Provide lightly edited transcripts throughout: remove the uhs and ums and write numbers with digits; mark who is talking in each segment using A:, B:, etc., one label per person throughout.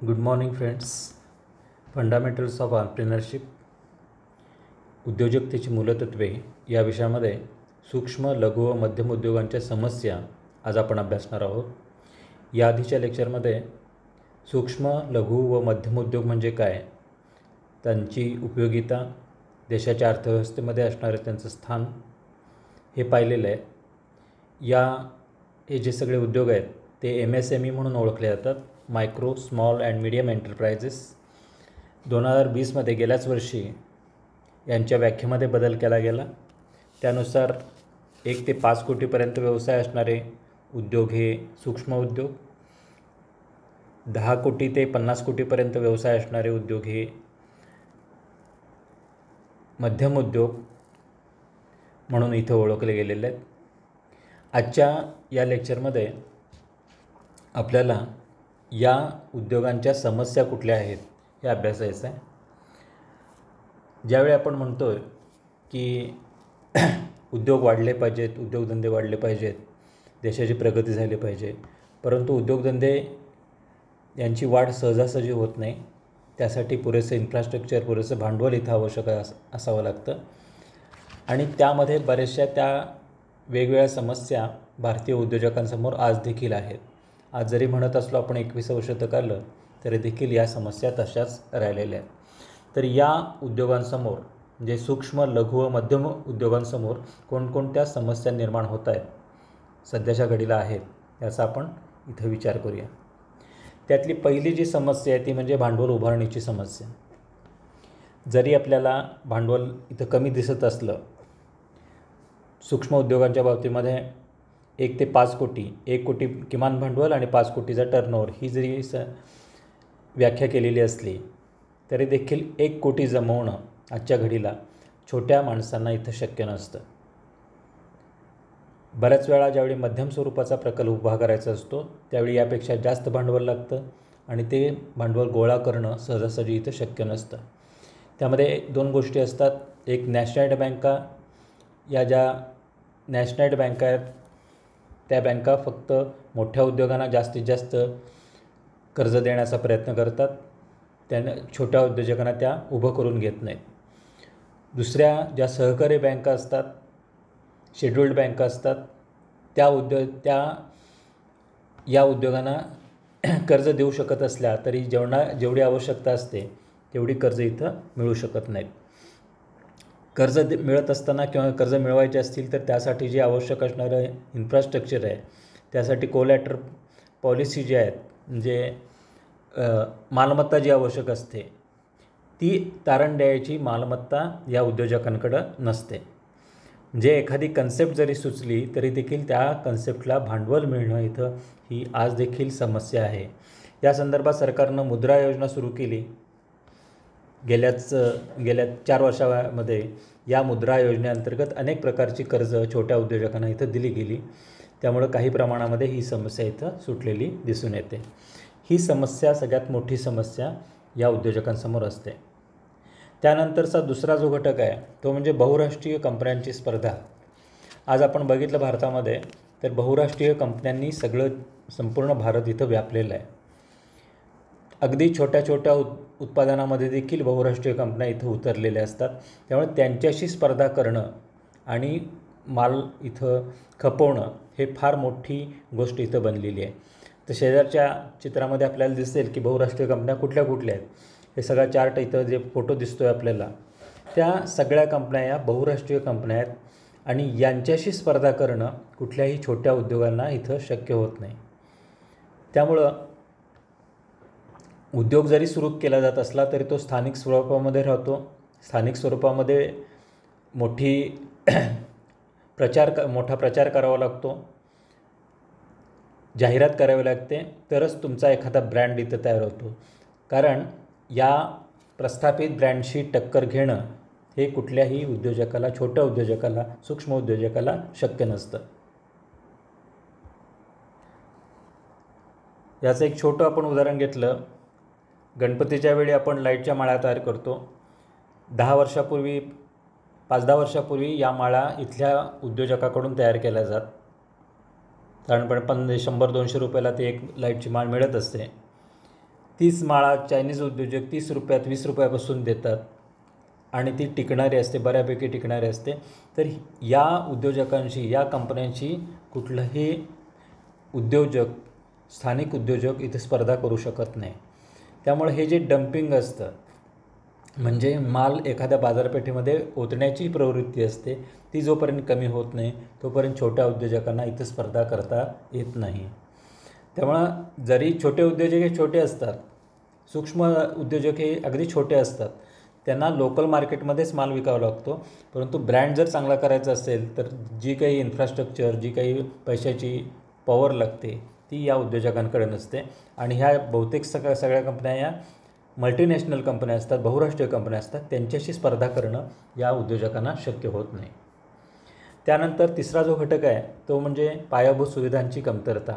A: Good morning friends. Fundamentals of entrepreneurship, उद्योजकतेची मूलतत्वे या विषयामध्ये सूक्ष्म, लघु व मध्यम उद्योगांच्या समस्या आज आपण अभ्यासणार आहोत. या आधीच्या लेक्चरमध्ये सूक्ष्म, लघु व मध्यम उद्योग म्हणजे काय, त्यांची उपयोगिता, देशाच्या अर्थव्यवस्थेमध्ये असणारे त्यांचं स्थान हे पाहिलेलं आहे. हे जे सगळे उद्योग आहेत ते MSME म्हणून ओळखले जातात, micro, small and medium enterprises. 2020मध्ये गेल्याच वर्षी यांच्या व्याख्येमध्ये बदल केला गेला. त्यानुसार 1 ते 5 कोटीपर्यंत व्यवसाय असणारे उद्योग हे सूक्ष्म उद्योग, 10 कोटी ते 50 कोटीपर्यंत व्यवसाय असणारे उद्योग हे मध्यम उद्योग म्हणून इथं ओळखले गेलेले आहेत. आजच्या या लेक्चरमध्ये आपल्याला या उद्योगांच्या समस्या कुठल्या आहेत हे अभ्यासायचं आहे. ज्यावेळी आपण म्हणतो आहे की उद्योग वाढले पाहिजेत, उद्योगधंदे वाढले पाहिजेत, देशाची प्रगती झाली पाहिजे, परंतु उद्योगधंदे यांची वाढ सहजासहजी होत नाही. त्यासाठी पुरेसे इन्फ्रास्ट्रक्चर, पुरेसं भांडवल इथं आवश्यक असावं लागतं. आणि त्यामध्ये बऱ्याचशा त्या वेगवेगळ्या समस्या भारतीय उद्योजकांसमोर आज देखील आहेत. आज जरी म्हणत असलो आपण 21 शतक आलं तरी देखील या समस्या तशाच राहिलेल्या आहेत. तर या उद्योगांसमोर, म्हणजे सूक्ष्म, लघु व मध्यम उद्योगांसमोर कोणकोणत्या समस्या निर्माण होत आहेत, सध्याच्या घडीला आहेत, याचा आपण इथं विचार करूया. त्यातली पहिली जी समस्या आहे ती म्हणजे भांडवल उभारणीची समस्या. जरी आपल्याला भांडवल इथं कमी दिसत असलं, सूक्ष्म उद्योगांच्या बाबतीमध्ये 1 ते 5 कोटी, 1 कोटी किमान भांडवल आणि 5 कोटीचा टर्नओव्हर ही जरी व्याख्या केलेली असली तरी देखील 1 कोटी जमवणं आजच्या घडीला छोट्या माणसांना इथं शक्य नसतं. बऱ्याच वेळा ज्यावेळी मध्यम स्वरूपाचा प्रकल्प उभा करायचा असतो त्यावेळी यापेक्षा जास्त भांडवल लागतं आणि ते भांडवल गोळा करणं सहजासहजी इथं शक्य नसतं. त्यामध्ये 2 गोष्टी असतात. एक, नॅशनलाइज्ड बँका. या ज्या नॅशनलाइज्ड बँका आहेत त्या बँका फक्त मोठ्या उद्योगांना जास्तीत जास्त कर्ज देण्याचा प्रयत्न करतात, त्यांना छोट्या उद्योजकांना त्या उभं करून घेत नाहीत. दुसऱ्या ज्या सहकारी बँका असतात, शेड्यूल्ड बँका असतात, त्या या उद्योगांना कर्ज देऊ शकत असल्या तरी जेवढी आवश्यकता असते तेवढी कर्ज इथं मिळू शकत नाहीत. कर्ज मिळत असताना किंवा कर्ज मिळवायचे असतील तर त्यासाठी जे आवश्यक असणारं इन्फ्रास्ट्रक्चर आहे, त्यासाठी कोलॅटरल पॉलिसी जी आहेत, म्हणजे मालमत्ता जी आवश्यक असते ती तारण द्यायची मालमत्ता या उद्योजकांकडं नसते. म्हणजे एखादी कन्सेप्ट जरी सुचली तरी देखील त्या कन्सेप्टला भांडवल मिळणं इथं ही आज देखील समस्या आहे. या संदर्भात सरकारनं मुद्रा योजना सुरू केली. गेल्या 4 वर्षामध्ये या मुद्रा योजनेअंतर्गत अनेक प्रकारची कर्ज छोट्या उद्योजकांना इथं दिली गेली. त्यामुळं काही प्रमाणामध्ये ही समस्या इथं सुटलेली दिसून येते. ही समस्या सगळ्यात मोठी समस्या या उद्योजकांसमोर असते. त्यानंतरचा दुसरा जो घटक आहे तो म्हणजे बहुराष्ट्रीय कंपन्यांची स्पर्धा. आज आपण बघितलं भारतामध्ये तर बहुराष्ट्रीय कंपन्यांनी संपूर्ण भारत इथं व्यापलेला आहे. अगदी छोट्या छोट्या उत्पादनामध्ये देखील बहुराष्ट्रीय कंपन्या इथं उतरलेल्या असतात. त्यामुळे त्यांच्याशी स्पर्धा करणं आणि माल इथं खपवणं हे फार मोठी गोष्ट इथं बनलेली आहे. तर शेजारच्या चित्रामध्ये आपल्याला दिसेल की बहुराष्ट्रीय कंपन्या कुठल्या कुठल्या आहेत. हे सगळा चार्ट इथं जे फोटो दिसतो आहे आपल्याला, त्या सगळ्या कंपन्या या बहुराष्ट्रीय कंपन्या आहेत आणि यांच्याशी स्पर्धा करणं कुठल्याही छोट्या उद्योगांना इथं शक्य होत नाही. त्यामुळं उद्योग जरी सुरू केला जात असला तरी तो स्थानिक स्वरूपामध्ये राहतो. स्थानिक स्वरूपामध्ये मोठा प्रचार करावा लागतो, जाहिरात करावी लागते, तरच तुमचा एखादा ब्रँड इथं तयार होतो. कारण या प्रस्थापित ब्रँडशी टक्कर घेणं हे कुठल्याही उद्योजकाला, छोट्या उद्योजकाला, सूक्ष्म उद्योजकाला शक्य नसतं. याचं एक छोटं आपण उदाहरण घेतलं. गणपतीच्या वेळी आपण लाईटच्या माळा तयार करतो. 5-10 वर्षापूर्वी या माळा इथल्या उद्योजकाकडून तयार केल्या जात. साधारणपणे 100-200 रुपयाला ती एक लाईटची माळ मिळत असते. तीच माळा चायनीज उद्योजक 30 रुपयात 20 रुपयापासून देतात आणि ती टिकणारी असते, बऱ्यापैकी टिकणारी असते. तर या उद्योजकांशी, या कंपन्यांशी कुठलंही उद्योजक, स्थानिक उद्योजक इथे स्पर्धा करू शकत नाही. त्यामुळे हे जे डम्पिंग असतं, म्हणजे माल एखाद्या बाजारपेठेमध्ये ओतण्याची प्रवृत्ती असते, ती जोपर्यंत कमी होत नाही तोपर्यंत छोट्या उद्योजकांना इथं स्पर्धा करता येत नाही. त्यामुळं जरी छोटे उद्योजक हे छोटे असतात, सूक्ष्म उद्योजक हे अगदी छोटे असतात, त्यांना लोकल मार्केटमध्येच माल विकावा लागतो. परंतु ब्रँड जर चांगला करायचा असेल तर जी काही इन्फ्रास्ट्रक्चर, जी काही पैशाची पॉवर लागते ती या उद्योजकांकडे नसते. आणि ह्या बहुतेक सगळ्या कंपन्या या मल्टीनॅशनल कंपन्या असतात, बहुराष्ट्रीय कंपन्या असतात, त्यांच्याशी स्पर्धा करणं या उद्योजकांना शक्य होत नाही. त्यानंतर तिसरा जो घटक आहे तो म्हणजे पायाभूत सुविधांची कमतरता.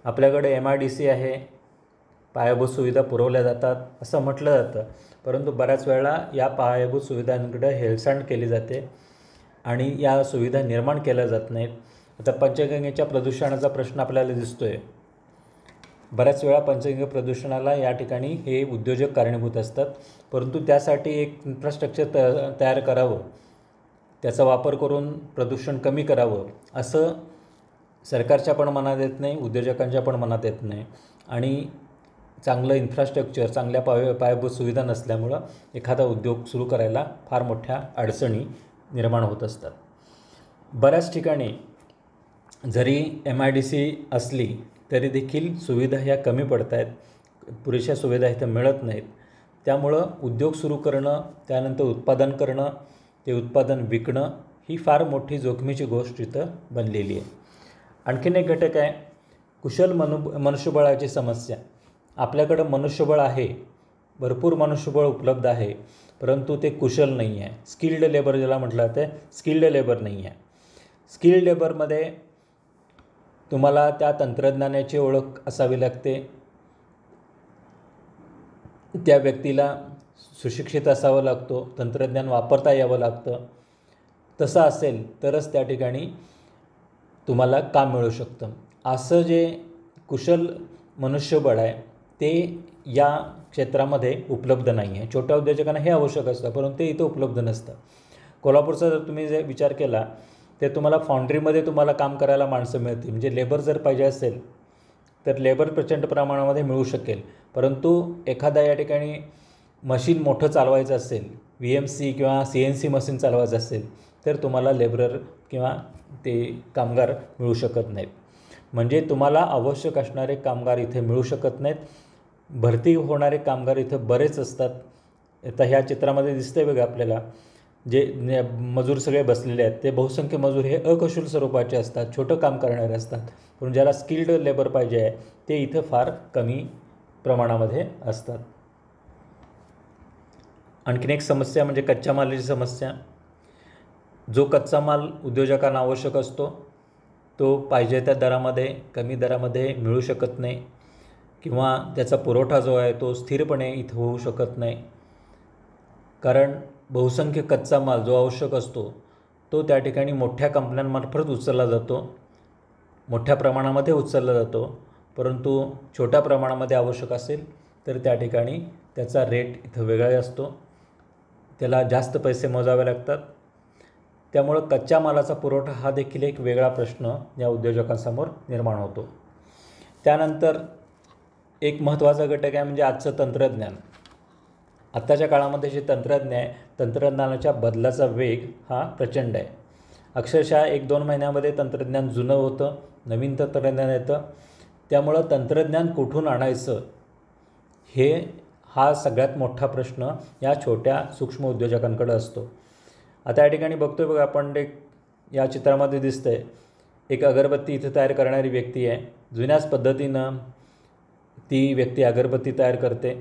A: आपल्याकडे MIDC आहे, पायाभूत सुविधा पुरवल्या जातात असं म्हटलं जातं, परंतु बऱ्याच वेळा या पायाभूत सुविधांकडे हेळसांड केली जाते आणि या सुविधा निर्माण केल्या जात नाहीत. आता पंचगंगेच्या प्रदूषणाचा प्रश्न आपल्याला दिसतो आहे. बऱ्याच वेळा पंचगंगा प्रदूषणाला या ठिकाणी हे उद्योजक कारणीभूत असतात, परंतु त्यासाठी एक इन्फ्रास्ट्रक्चर तयार करावं, त्याचा वापर करून प्रदूषण कमी करावं असं सरकारच्या पण मनात येत नाही, उद्योजकांच्या पण मनात येत नाही. आणि चांगलं इन्फ्रास्ट्रक्चर, चांगल्या पायाभूत सुविधा नसल्यामुळं एखादा उद्योग सुरू करायला फार मोठ्या अडचणी निर्माण होत असतात. बऱ्याच ठिकाणी जरी MIDC असली तरी देखील सुविधा ह्या कमी पडत आहेत, पुरेशा सुविधा इथं मिळत नाहीत. त्यामुळं उद्योग सुरू करणं, त्यानंतर उत्पादन करणं, ते उत्पादन विकणं ही फार मोठी जोखमीची गोष्ट इथं बनलेली आहे. आणखीन एक घटक आहे कुशल मनुष्यबळाची समस्या. आपल्याकडं मनुष्यबळ आहे, भरपूर मनुष्यबळ उपलब्ध आहे, परंतु ते कुशल नाही आहे. स्किल्ड लेबर ज्याला म्हटलं जातं, स्किल्ड लेबर नाही आहे. स्किल्ड लेबरमध्ये तुम्हाला त्या तंत्रज्ञानाची ओळख असावी लागते, त्या व्यक्तीला सुशिक्षित असावं लागतो, तंत्रज्ञान वापरता यावं लागतं. तसं असेल तरच त्या ठिकाणी तुम्हाला काम मिळू शकतं. असं जे कुशल मनुष्यबळ आहे ते या क्षेत्रामध्ये उपलब्ध नाही आहे. छोट्या उद्योजकांना हे आवश्यक असतं, परंतु ते इथं उपलब्ध नसतं. कोल्हापूरचा जर तुम्ही जे विचार केला ते तुम्हाला फाउंड्रीमध्ये तुम्हाला काम करायला माणसं मिळतील, म्हणजे लेबर जर पाहिजे असेल तर लेबर प्रचंड प्रमाणामध्ये मिळू शकेल. परंतु एखादा या ठिकाणी मशीन मोठं चालवायचं असेल, VMC किंवा CNC मशीन चालवायचं असेल तर तुम्हाला लेबरर किंवा ते कामगार मिळू शकत नाहीत. म्हणजे तुम्हाला आवश्यक असणारे कामगार इथे मिळू शकत नाहीत. भरती होणारे कामगार इथं बरेच असतात. आता ह्या चित्रामध्ये दिसतंय बघा आपल्याला, जे मजूर सगळे बसलेले आहेत ते बहुसंख्य मजूर हे अकुशल स्वरूपाचे असतात, छोटं काम करणारे असतात. पण ज्याला स्किल्ड लेबर पाहिजे आहे ते इथं फार कमी प्रमाणामध्ये असतात. आणखीन एक समस्या म्हणजे कच्च्या मालाची समस्या. जो कच्चा माल उद्योजकांना आवश्यक असतो तो पाहिजे त्या दरामध्ये, कमी दरामध्ये मिळू शकत नाही, किंवा त्याचा पुरवठा जो आहे तो स्थिरपणे इथं होऊ शकत नाही. कारण बहुसंख्य कच्चा माल जो आवश्यक असतो तो त्या ठिकाणी मोठ्या कंपन्यांमार्फत उचलला जातो, मोठ्या प्रमाणामध्ये उचलला जातो. परंतु छोट्या प्रमाणामध्ये आवश्यक असेल तर त्या ठिकाणी त्याचा रेट इथं वेगळा असतो, त्याला जास्त पैसे मोजावे लागतात. त्यामुळं कच्च्या मालाचा पुरवठा हा देखील एक वेगळा प्रश्न या उद्योजकांसमोर निर्माण होतो. त्यानंतर एक महत्त्वाचा घटक आहे म्हणजे आजचं तंत्रज्ञान. आत्ताच्या काळामध्ये जे तंत्रज्ञान आहे, तंत्रज्ञानाच्या बदलाचा वेग हा प्रचंड आहे. अक्षरशः 1-2 महिन्यामध्ये तंत्रज्ञान जुनं होतं, नवीन तंत्रज्ञान येतं. त्यामुळं तंत्रज्ञान कुठून आणायचं हा सगळ्यात मोठा प्रश्न या छोट्या सूक्ष्म उद्योजकांकडे असतो. आता या ठिकाणी बघतोय बघा आपण, या चित्रामध्ये दिसतंय एक अगरबत्ती इथं तयार करणारी व्यक्ती आहे. जुन्याच पद्धतीनं ती व्यक्ती अगरबत्ती तयार करते.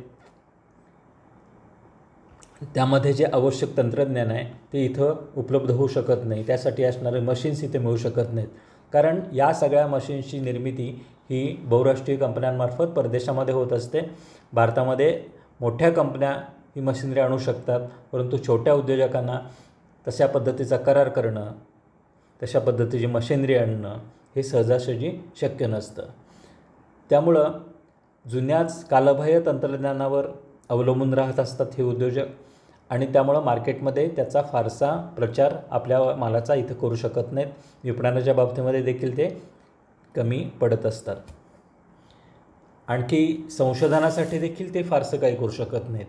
A: त्यामध्ये जे आवश्यक तंत्रज्ञान आहे ते इथं उपलब्ध होऊ शकत नाही, त्यासाठी असणारे मशीन्स इथे मिळू शकत नाहीत. कारण या सगळ्या मशीन्सची निर्मिती ही बहुराष्ट्रीय कंपन्यांमार्फत परदेशामध्ये होत असते. भारतामध्ये मोठ्या कंपन्या ही मशिनरी आणू शकतात, परंतु छोट्या उद्योजकांना तशा पद्धतीचा करार करणं, तशा पद्धतीची मशिनरी आणणं हे सहजासहजी शक्य नसतं. त्यामुळं जुन्याच कालबाह्य तंत्रज्ञानावर अवलंबून राहत असतात हे उद्योजक आणि त्यामुळं मार्केटमध्ये त्याचा फारसा प्रचार आपल्या मालाचा इथं करू शकत नाहीत. विपणनाच्या बाबतीमध्ये देखील ते कमी पडत असतात. आणखी संशोधनासाठी देखील ते फारसं काही करू शकत नाहीत,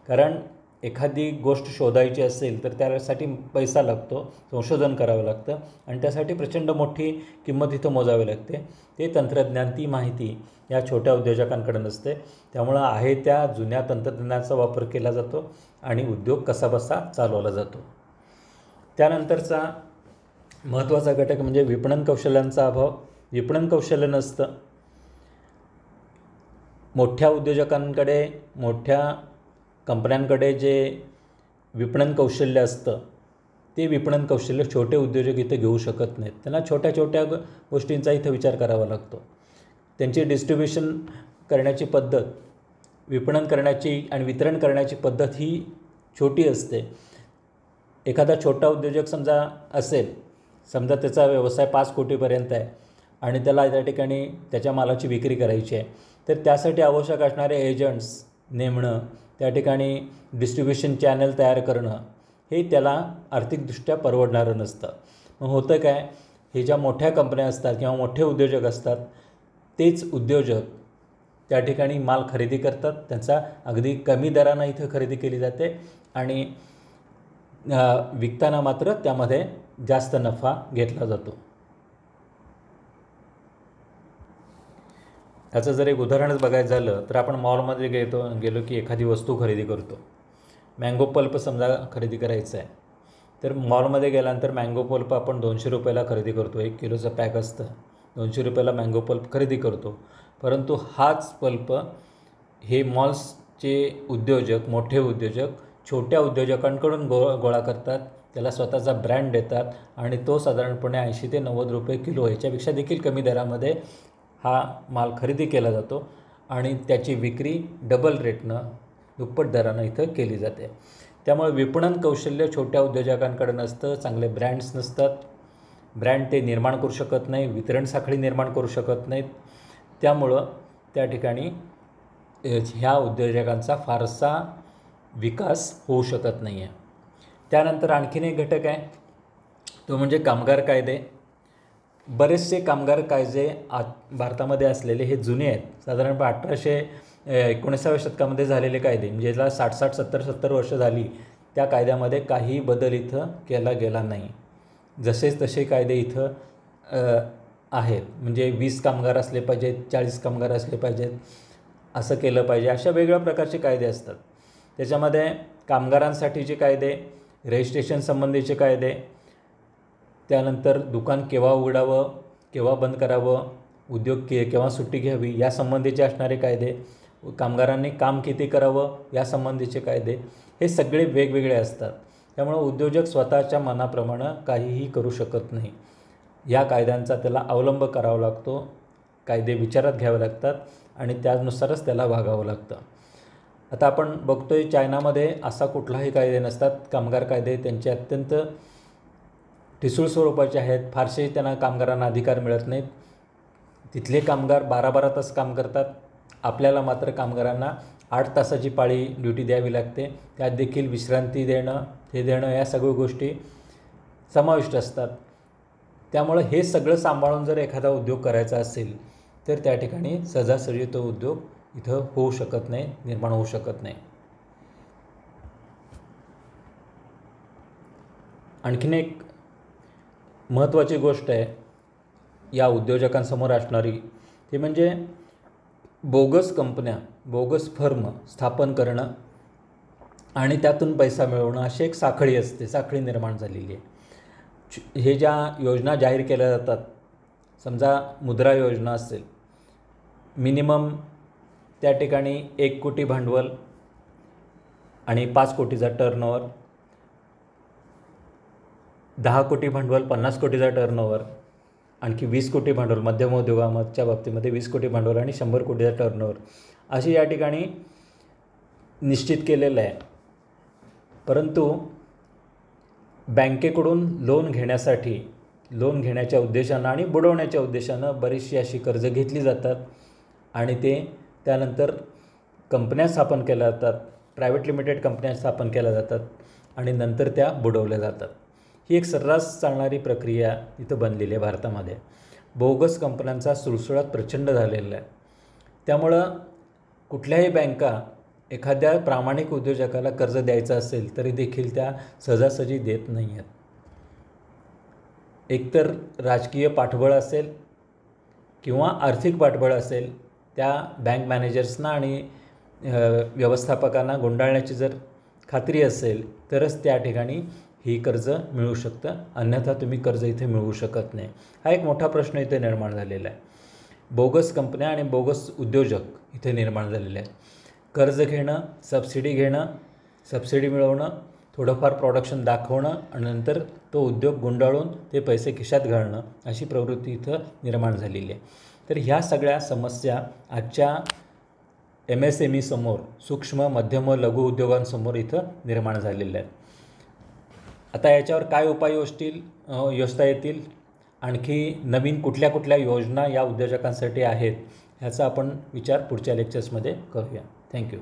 A: कारण एखादी गोष्ट शोधायची असेल तर त्यासाठी पैसा लागतो, संशोधन करावं लागतं आणि त्यासाठी प्रचंड मोठी किंमत इथं मोजावी लागते. ते तंत्रज्ञान, ती माहिती या छोट्या उद्योजकांकडे नसते. त्यामुळं आहे त्या जुन्या तंत्रज्ञानाचा वापर केला जातो आणि उद्योग कसाबसा चालवला जातो. त्यानंतरचा महत्त्वाचा घटक म्हणजे विपणन कौशल्यांचा अभाव. विपणन कौशल्य नसतं. मोठ्या उद्योजकांकडे, मोठ्या कंपन्यांकडे जे विपणन कौशल्य असतं ते विपणन कौशल्य छोटे उद्योजक इथं घेऊ शकत नाहीत. त्यांना छोट्या छोट्या गोष्टींचा इथं विचार करावा लागतो. त्यांची डिस्ट्रीब्युशन करण्याची पद्धत, विपणन करण्याची आणि वितरण करण्याची पद्धत ही छोटी असते. एखादा छोटा उद्योजक समजा त्याचा व्यवसाय 5 कोटीपर्यंत आहे आणि त्याला त्या ठिकाणी त्याच्या मालाची विक्री करायची आहे, तर त्यासाठी आवश्यक असणारे एजंट्स नेमणं, त्या ठिकाणी डिस्ट्रीब्युशन चॅनल तयार करणं हे त्याला आर्थिकदृष्ट्या परवडणारं नसतं. मग होतं काय, हे ज्या मोठ्या कंपन्या असतात किंवा मोठे उद्योजक असतात तेच उद्योजक त्या ठिकाणी माल खरेदी करतात. त्यांचा अगदी कमी दरानं इथं खरेदी केली जाते आणि विकताना मात्र त्यामध्ये जास्त नफा घेतला जातो. याचं जर एक उदाहरणच बघायचं झालं तर आपण मॉलमध्ये गेलो की एखादी वस्तू खरेदी करतो. मँगो पल्प समजा खरेदी करायचं आहे, तर मॉलमध्ये गेल्यानंतर मँगो पल्प आपण 200 रुपयाला खरेदी करतो. 1 किलोचं पॅक असतं, 200 रुपयाला मँगो पल्प खरेदी करतो. परंतु हाच पल्प हे मॉल्सचे उद्योजक, मोठे उद्योजक छोट्या उद्योजकांकडून गोळा करतात, त्याला स्वतःचा ब्रँड देतात आणि तो साधारणपणे 80 ते 90 रुपये किलो, याच्यापेक्षा देखील कमी दरामध्ये हा माल खरेदी केला जातो आणि त्याची विक्री डबल रेटनं, दुप्पट दरानं इथं केली जाते. त्यामुळे विपणन कौशल्य छोट्या उद्योजकांकडे नसतं. चांगले ब्रँड्स नसतात, ब्रँड ते निर्माण करू शकत नाही, वितरण साखळी निर्माण करू शकत नाहीत. त्यामुळं त्या ठिकाणी ह्या उद्योजकांचा फारसा विकास होऊ शकत नाही आहे. त्यानंतर आणखीन एक घटक आहे, तो म्हणजे कामगार कायदे. बरेचसे कामगार कायदे भारतामध्ये असलेले हे जुने आहेत. साधारणपणे 1819व्या शतकामध्ये झालेले कायदे, म्हणजे ज्याला 60 70 वर्ष झाली, त्या कायद्यामध्ये काही बदल इथं केला गेला नाही. जसेच तसे कायदे इथं आहेत. म्हणजे 20 कामगार असले पाहिजेत, 40 कामगार असले पाहिजेत, असं केलं पाहिजे, अशा वेगवेगळ्या प्रकारचे कायदे असतात. त्याच्यामध्ये कामगारांसाठीचे कायदे, रजिस्ट्रेशन संबंधीचे कायदे, त्यानंतर दुकान केव्हा उघडावं, केव्हा बंद करावं, उद्योग केव्हा सुट्टी घ्यावी यासंबंधीचे असणारे कायदे, कामगारांनी काम किती करावं यासंबंधीचे कायदे, हे सगळे वेगवेगळे असतात. त्यामुळे उद्योजक स्वतःच्या मनाप्रमाणे काहीही करू शकत नाही. या कायद्यांचा त्याला अवलंब करावा लागतो, कायदे विचारात घ्यावे लागतात आणि त्यानुसारच त्याला वागावं लागतं. आता आपण बघतोय चायनामध्ये असा कुठलाही कायदे नसतात. कामगार कायदे त्यांचे अत्यंत ठिसूळ स्वरूपाचे आहेत. फारसे त्यांना कामगारांना अधिकार मिळत नाहीत. तिथले कामगार 12-12 तास काम करतात. आपल्याला मात्र कामगारांना 8 तासाची पाळी ड्युटी द्यावी लागते. त्यात देखील विश्रांती देणं, हे देणं, या सगळ्या गोष्टी समाविष्ट असतात. त्यामुळे हे सगळं सांभाळून जर एखादा उद्योग करायचा असेल तर त्या ठिकाणी सहजासहजी तो उद्योग इथं होऊ शकत नाही, निर्माण होऊ शकत नाही. आणखीन एक महत्त्वाची गोष्ट आहे या उद्योजकांसमोर असणारी, ते म्हणजे बोगस कंपन्या, बोगस फर्म स्थापन करणं आणि त्यातून पैसा मिळवणं, अशी एक साखळी असते, साखळी निर्माण झालेली आहे. हे ज्या योजना जाहीर केल्या जातात, समजा मुद्रा योजना असेल, मिनिमम त्या ठिकाणी 1 कोटी भांडवल आणि 5 कोटीचा टर्नओव्हर, 10 कोटी भांडवल, 50 कोटीचा टर्नओव्हर, आणखी 20 कोटी भांडवल, मध्यम उद्योगाच्या बाबतीमध्ये 20 कोटी भांडवल आणि 100 कोटीचा टर्नओव्हर, अशी या ठिकाणी निश्चित केलेलं आहे. परंतु बँकेकडून लोन घेण्याच्या उद्देशानं आणि बुडवण्याच्या उद्देशानं बरीचशी अशी कर्ज घेतली जातात आणि त्यानंतर कंपन्या स्थापन केल्या जातात, प्रायव्हेट लिमिटेड कंपन्या स्थापन केल्या जातात आणि नंतर त्या बुडवल्या जातात. ही एक सर्रास चालणारी प्रक्रिया इथं बनलेली आहे भारतामध्ये. बोगस कंपन्यांचा सुळसुळाट प्रचंड झालेला आहे. त्यामुळं कुठल्याही बँका एखाद्या प्रामाणिक उद्योजकाला कर्ज द्यायचं असेल तरी देखील त्या सहजासहजी देत नाही आहेत. एकतर राजकीय पाठबळ असेल किंवा आर्थिक पाठबळ असेल, त्या बँक मॅनेजर्सना आणि व्यवस्थापकांना गुंडाळण्याची जर खात्री असेल तरच त्या ठिकाणी ही कर्ज मिळू शकतं, अन्यथा तुम्ही कर्ज इथे मिळवू शकत नाही. हा एक मोठा प्रश्न इथे निर्माण झालेला आहे. बोगस कंपन्या आणि बोगस उद्योजक इथे निर्माण झालेले आहेत. कर्ज घेणं, सबसिडी घेणं, सबसिडी मिळवणं, थोडंफार प्रोडक्शन दाखवणं आणि नंतर तो उद्योग गुंडाळून ते पैसे खिशात घालणं, अशी प्रवृत्ती इथं निर्माण झालेली आहे. तर ह्या सगळ्या समस्या आजच्या MSME समोर, सूक्ष्म मध्यम लघु उद्योगांसमोर इथं निर्माण झालेल्या आहेत. आता याच्यावर काय उपाय योजता येतील, आणखी नवीन कुठल्या कुठल्या योजना या उद्योजकांसाठी आहेत, ह्याचा आपण विचार पुढच्या लेक्चर्समध्ये करूया. थँक्यू.